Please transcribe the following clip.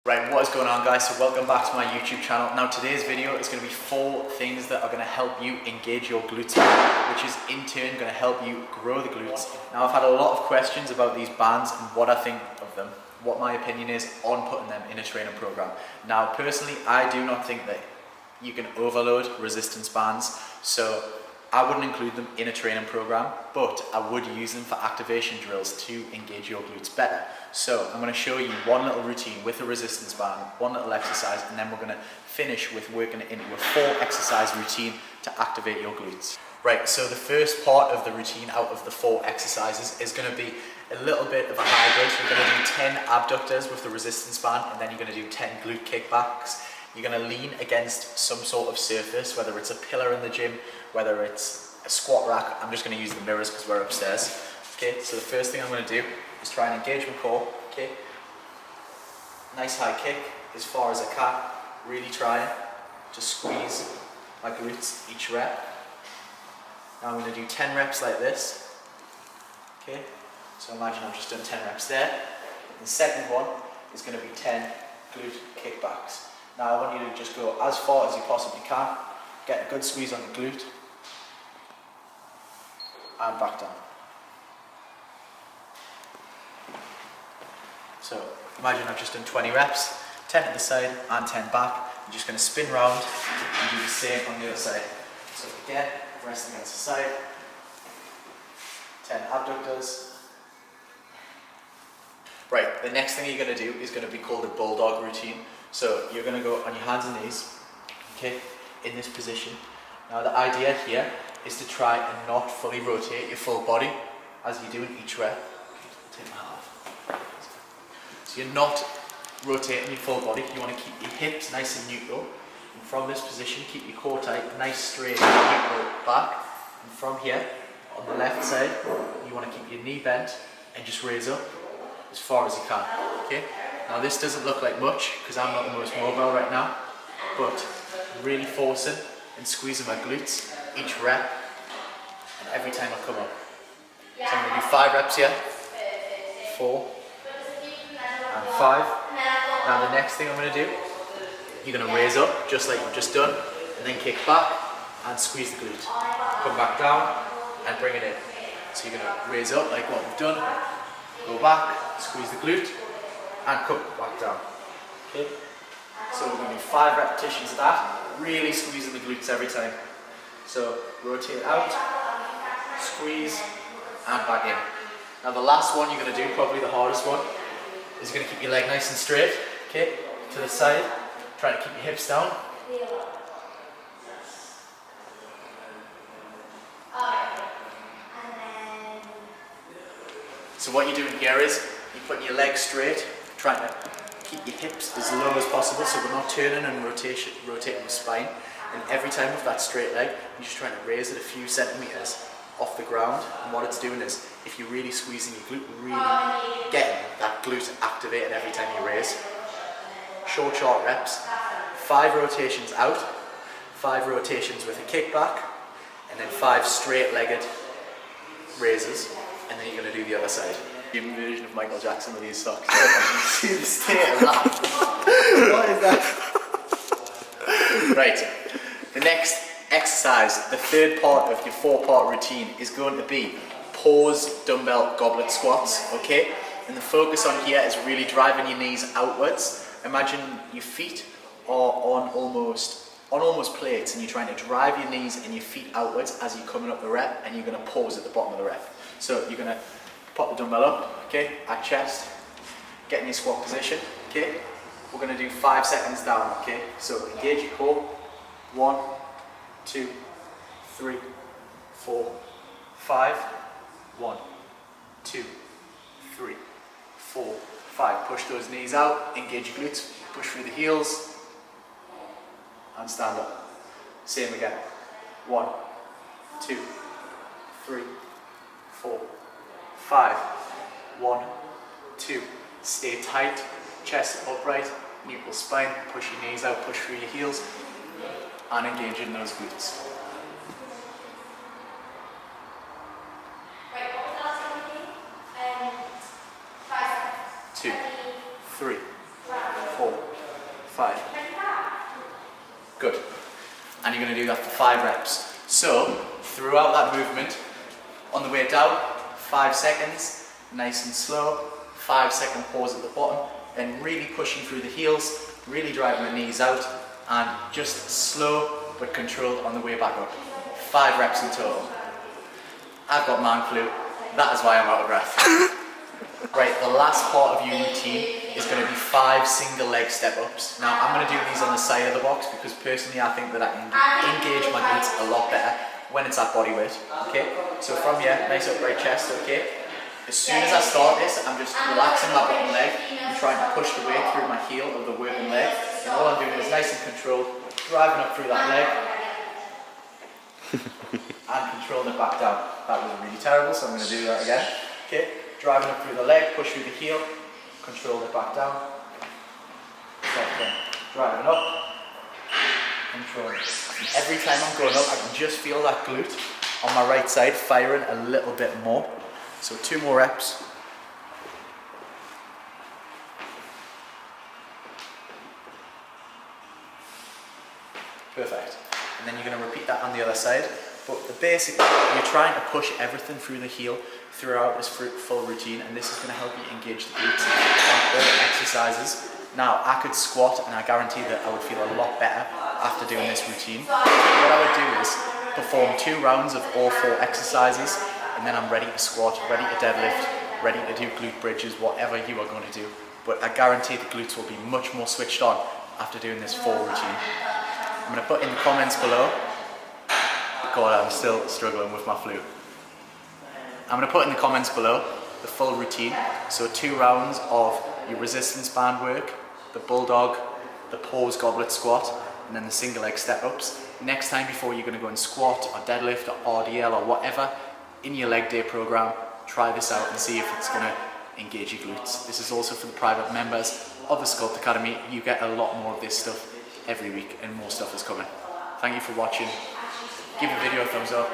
Right, what is going on guys? So welcome back to my YouTube channel. Now today's video is going to be 4 things that are going to help you engage your glutes more, which is in turn going to help you grow the glutes. Now I've had a lot of questions about these bands and what I think of them, what my opinion is on putting them in a training program. Now personally, I do not think that you can overload resistance bands, so I wouldn't include them in a training program, but I would use them for activation drills to engage your glutes better. So I'm going to show you one little routine with a resistance band, one little exercise, and then we're going to finish with working it into a 4 exercise routine to activate your glutes. Right, so the first part of the routine out of the 4 exercises is going to be a little bit of a hybrid. We're going to do 10 abductors with the resistance band, and then you're going to do 10 glute kickbacks. You're going to lean against some sort of surface, whether it's a pillar in the gym, whether it's a squat rack. I'm just going to use the mirrors because we're upstairs. Okay, so the first thing I'm going to do is try and engage my core. Okay, nice high kick as far as I can. Really trying to squeeze my glutes each rep. Now I'm going to do 10 reps like this. Okay, so imagine I've just done 10 reps there. The second one is going to be 10 glute kickbacks. Now I want you to just go as far as you possibly can, get a good squeeze on the glute, and back down. So imagine I've just done 20 reps, 10 to the side and 10 back. I'm just going to spin round and do the same on the other side. So again, rest against the side, 10 abductors. Right, the next thing you're going to do is going to be called a Bulldog Routine. So you're going to go on your hands and knees, okay, in this position. Now the idea here is to try and not fully rotate your full body as you do in each rep. Take my half. So you're not rotating your full body. You want to keep your hips nice and neutral. And from this position, keep your core tight, nice straight neutral back. And from here, on the left side, you want to keep your knee bent and just raise up as far as you can, okay? Now this doesn't look like much because I'm not the most mobile right now, but really forcing and squeezing my glutes each rep and every time I come up. So I'm going to do 5 reps here, 4 and 5. Now the next thing I'm going to do, you're going to raise up just like you've just done and then kick back and squeeze the glute. Come back down and bring it in. So you're going to raise up like what we've done, go back, squeeze the glute and come back down. Okay? So we're going to do 5 repetitions of that, really squeezing the glutes every time. So rotate out, squeeze and back in. Now the last one you're going to do, probably the hardest one, is you're going to keep your leg nice and straight, okay, to the side, try to keep your hips down. So what you're doing here is you're putting your legs straight, trying to keep your hips as low as possible so we're not turning and rotating the spine. And every time with that straight leg, you're just trying to raise it a few centimeters off the ground. And what it's doing is, if you're really squeezing your glute, really getting that glute activated every time you raise. Short reps, 5 rotations out, 5 rotations with a kickback, and then 5 straight-legged raises. And then you're going to do the other side. Human version of Michael Jackson with these socks. See the state of that? What is that? Right. The next exercise, the third part of your 4-part routine, is going to be pause dumbbell goblet squats. Okay? And the focus on here is really driving your knees outwards. Imagine your feet are on almost plates, and you're trying to drive your knees and your feet outwards as you're coming up the rep, and you're going to pause at the bottom of the rep. So you're going to pop the dumbbell up, okay, at chest, get in your squat position, okay. We're going to do 5 seconds down, okay. So engage your core. 1, 2, 3, 4, 5. 1, 2, 3, 4, 5. Push those knees out, engage your glutes, push through the heels, and stand up. Same again. 1, 2, 3, 4, 5. 1, 2. Stay tight, chest upright, neutral spine, push your knees out, push through your heels, and engage in those glutes. 2, 3, 4, 5. Good. And you're going to do that for 5 reps. So, throughout that movement, on the way down, 5 seconds, nice and slow, 5-second pause at the bottom, then really pushing through the heels, really driving the knees out, and just slow but controlled on the way back up. 5 reps in total. I've got man flu, that is why I'm out of breath. Right, the last part of your routine is going to be 5 single leg step ups. Now I'm going to do these on the side of the box because personally I think that I can engage my glutes a lot better when it's at body weight. Okay, so from here, nice upright chest, okay. As soon as I start this, I'm just relaxing my bottom leg and trying to push the weight through my heel of the working leg. And all I'm doing is nice and controlled, driving up through that leg and controlling it back down. That was really terrible, so I'm going to do that again. Okay, driving up through the leg, push through the heel, control it back down. Driving up, controlling. Every time I'm going up, I can just feel that glute on my right side firing a little bit more. So 2 more reps. Perfect. And then you're going to repeat that on the other side. But basically, you're trying to push everything through the heel throughout this full routine, and this is going to help you engage the glutes on all exercises. Now, I could squat, and I guarantee that I would feel a lot better after doing this routine. What I would do is perform 2 rounds of all 4 exercises, and then I'm ready to squat, ready to deadlift, ready to do glute bridges, whatever you are going to do. But I guarantee the glutes will be much more switched on after doing this full routine. I'm going to put in the comments below. God, I'm still struggling with my flu. I'm going to put in the comments below the full routine. So 2 rounds of your resistance band work, the bulldog, the pause goblet squat, and then the single leg step ups. Next time before you're going to go and squat or deadlift or RDL or whatever in your leg day program, try this out and see if it's going to engage your glutes. This is also for the private members of the Sculpt Academy. You get a lot more of this stuff every week and more stuff is coming. Thank you for watching. Give the video a thumbs up.